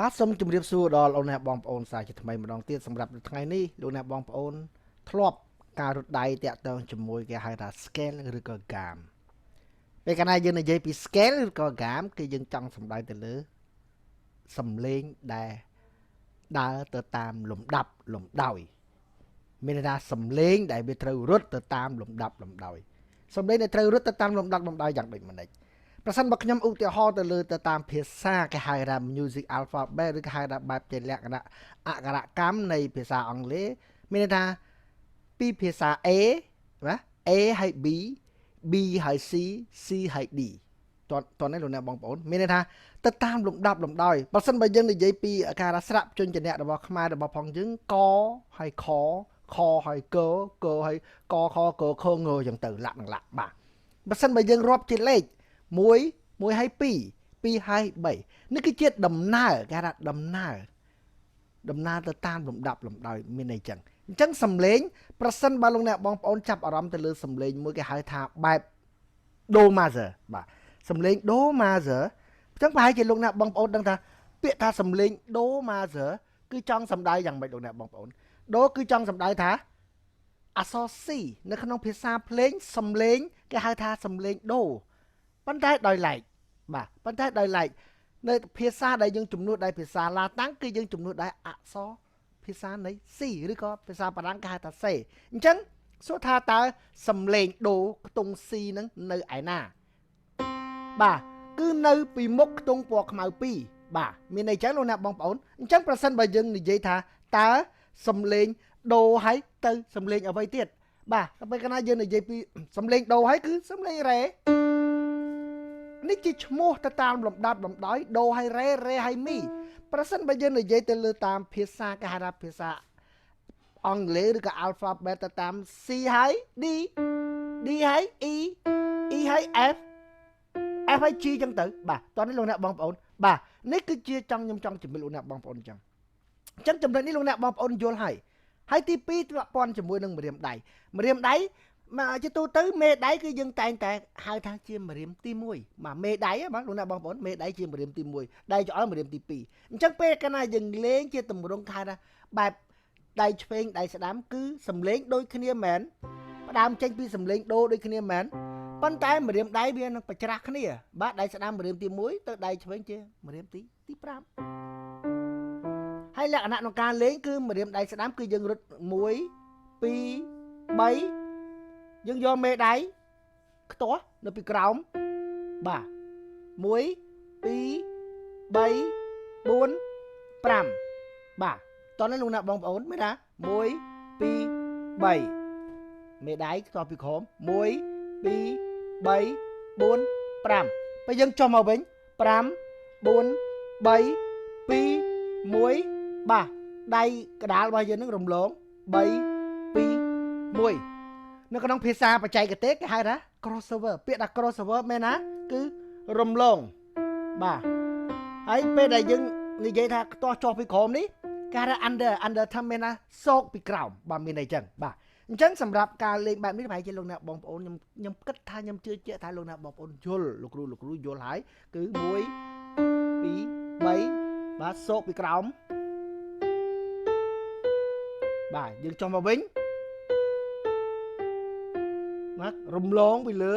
បាទសូមជម្រាបសួរដល់លោកអ្នកបងប្អូនសាជាថ្មីម្ដងទៀតសម្រាប់ថ្ងៃនេះលោកអ្នកបងប្អូនធ្លាប់ការរត់ដៃតាក់ទងជាមួយគេហៅថា scale ឬក៏ gam ពេលកាលណាយើងនិយាយពី scale ឬក៏ gam គឺយើងចង់សំដៅទៅលើសំឡេងដែលដើរទៅតាមលំដាប់លំដោយមានន័យថាសំឡេងដែលវាត្រូវរត់ទៅតាមលំដាប់លំដោយសំឡេងដែលត្រូវរត់ទៅតាមលំដាប់លំដោយយ៉ាងដូចម្ដេចប្រសិនបើខ្ញុំឧទាហរណ៍ទៅតាមភាសាគេហៅថា music alphabet ឬគេហៅថាបែបជាលក្ខណៈអក្ខរកម្មនៃភាសាអង់គ្លេសមានន័យថាពីភាសា A ណា A ហើយ B B ហើយ C C ហើយ D តោះនេះលោកអ្នកបងប្អូនមានន័យថាទៅតាមលំដាប់លំដោយបើសិនបើយើងនិយាយពីការស្រាប់ជញ្ជនៈរបស់ខ្មែររបស់ផងយើងកហើយខហើយកហើយកខកខងយ៉ាងទៅលាក់នឹងលាក់បាទបើសិនបើយើងរាប់ជាលេខ1ហើយ2ហើយ3នេះគឺជាដំណើរគេថាដំណើរទៅតាមលំដាប់លំដោយមានន័យចឹងអញ្ចឹងសំឡេងប្រសិនបើលោកអ្នកបងប្អូនចាប់អារម្មណ៍ទៅលើសំឡេងមួយគេហៅថាបែប do major បាទសំឡេង do major អញ្ចឹងប្រហែលជាលោកអ្នកបងប្អូនដឹងថាពាក្យថាសំឡេង do major គឺចង់សំដៅយ៉ាងម៉េចលោកអ្នកបងប្អូន do គឺចង់សំដៅថាអក្សរ C នៅក្នុងភាសាភ្លេងសំឡេងគេហៅថាសំឡេង do ប៉ុន្តែដោយឡែកបាទប៉ុន្តែដោយឡែកនៅភាសាដែលយើងជំនួសដោយភាសាឡាតាំងគឺយើងជំនួសដោយអក្សរភាសានៃ C ឬក៏ភាសាបារាំងគេហៅថា C អញ្ចឹងសួរថាតើសំឡេងដូខ្ទង់ C ហ្នឹងនៅឯណាបាទគឺនៅពីមុខខ្ទង់ពណ៌ខ្មៅ2បាទមានន័យចឹងលោកអ្នកបងប្អូនអញ្ចឹងប្រសិនបើយើងនិយាយថាតើសំឡេងដូហើយទៅសំឡេងអ្វីទៀតបាទពេលកាលណាយើងនិយាយពីសំឡេងដូហើយគឺសំឡេងរ៉េនេះជាឈ្មោះទៅតាមលំដាប់លំដោយដូហើយរ៉េហើយមីប្រសិនបើយើងនិយាយទៅលើតាមភាសាគេហៅថាភាសាអង់គ្លេសឬក៏ alphabet ទៅតាម C ហើយ D D ហើយ E E ហើយ F F ហើយ G ចឹងទៅបាទតោះនេះលោកអ្នកបងប្អូនបាទនេះគឺជាខ្ញុំចង់ជំរាបលោកអ្នកបងប្អូនអញ្ចឹងចំណុចនេះលោកអ្នកបងប្អូនយល់ហើយទី2ពាក់ព័ន្ធជាមួយនឹងម្រាមដៃមកជាទូទៅមេដៃគឺយើងតែងតែហៅថាជាម្រាមទី1បាទមេដៃបាទលោកអ្នកបងប្អូនមេដៃជាម្រាមទី1ដៃច្អល់ម្រាមទី2អញ្ចឹងពេលកាលណាយើងលេងជាទម្រង់ហៅថាបែបដៃឆ្វេងដៃស្ដាំគឺសំឡេងដូចគ្នាមែនផ្ដើមចេញពីសំឡេងដូដូចគ្នាមែនប៉ុន្តែម្រាមដៃវានឹងប្រច្រាស់គ្នាបាទដៃស្ដាំម្រាមទី1ទៅដៃឆ្វេងជាម្រាមទី5ហើយលក្ខណៈក្នុងការលេងគឺម្រាមដៃស្ដាំគឺយើងរត់1 2 3យើងយកមេដៃខ្ទាស់នៅពីក្រោមបាទ1 2 3 4 5បាទតោះនេះលោកអ្នកបងប្អូនមើលថា1 2 3មេដៃខ្ទាស់ពីក្រោម1 2 3 4 5ពេលយើងចុះមកវិញ5 4 3 2 1បាទដៃកដាលរបស់យើងនឹងរំលង3 2 1នៅក្នុងភាសាបច្ចេកទេសគេហៅថា crossover ពាក្យថា crossover មែនណាគឺរំលងបាទហើយពេលដែលយើងនិយាយថាខ្ទាស់ចុះពីក្រោមនេះគេហៅថា under ថាមែនណាសោកពីក្រោមបាទមានន័យចឹងបាទអញ្ចឹងសម្រាប់ការលេងបែបនេះប្រហែលជាលោកអ្នកបងប្អូនខ្ញុំគិតថាខ្ញុំជឿជាក់ថាលោកអ្នកបងប្អូនយល់លោកគ្រូយល់ហើយគឺ1 2 3បាទសោកពីក្រោមបាទយើងចុះមកវិញរំលងពីលើ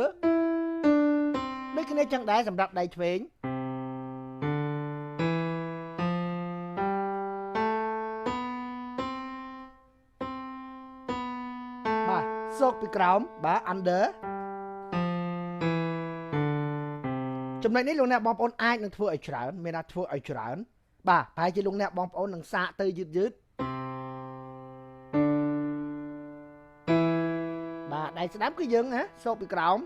ដូចគ្នាចឹងដែរសម្រាប់ដៃឆ្វេងបាទសោកពីក្រោមបាទ under ចំណុចនេះលោកអ្នកបងប្អូនអាចនឹងធ្វើឲ្យច្រើនមានថាធ្វើឲ្យច្រើនបាទប្រហែលជាលោកអ្នកបងប្អូននឹងសាកទៅយឺតដៃស្ដាំគឺយើងណាសោកពីក្រោម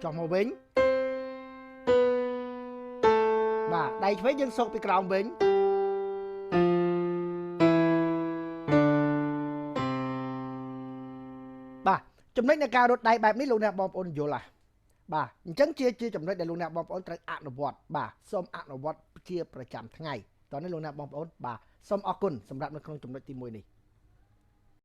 ចុះមកវិញបាទដៃឆ្វេងយើងសោកពីក្រោមវិញបាទចំណុចនៃការរត់ដៃបែបនេះលោកអ្នកបងប្អូនយល់ហ่ะបាទអញ្ចឹងជាចំណុចដែលលោកអ្នកបងប្អូនត្រូវអនុវត្តបាទសូមអនុវត្តជាប្រចាំថ្ងៃតោះនេះលោកអ្នកបងប្អូនបាទសូមអរគុណសម្រាប់នៅក្នុងចំណុចទី1នេះ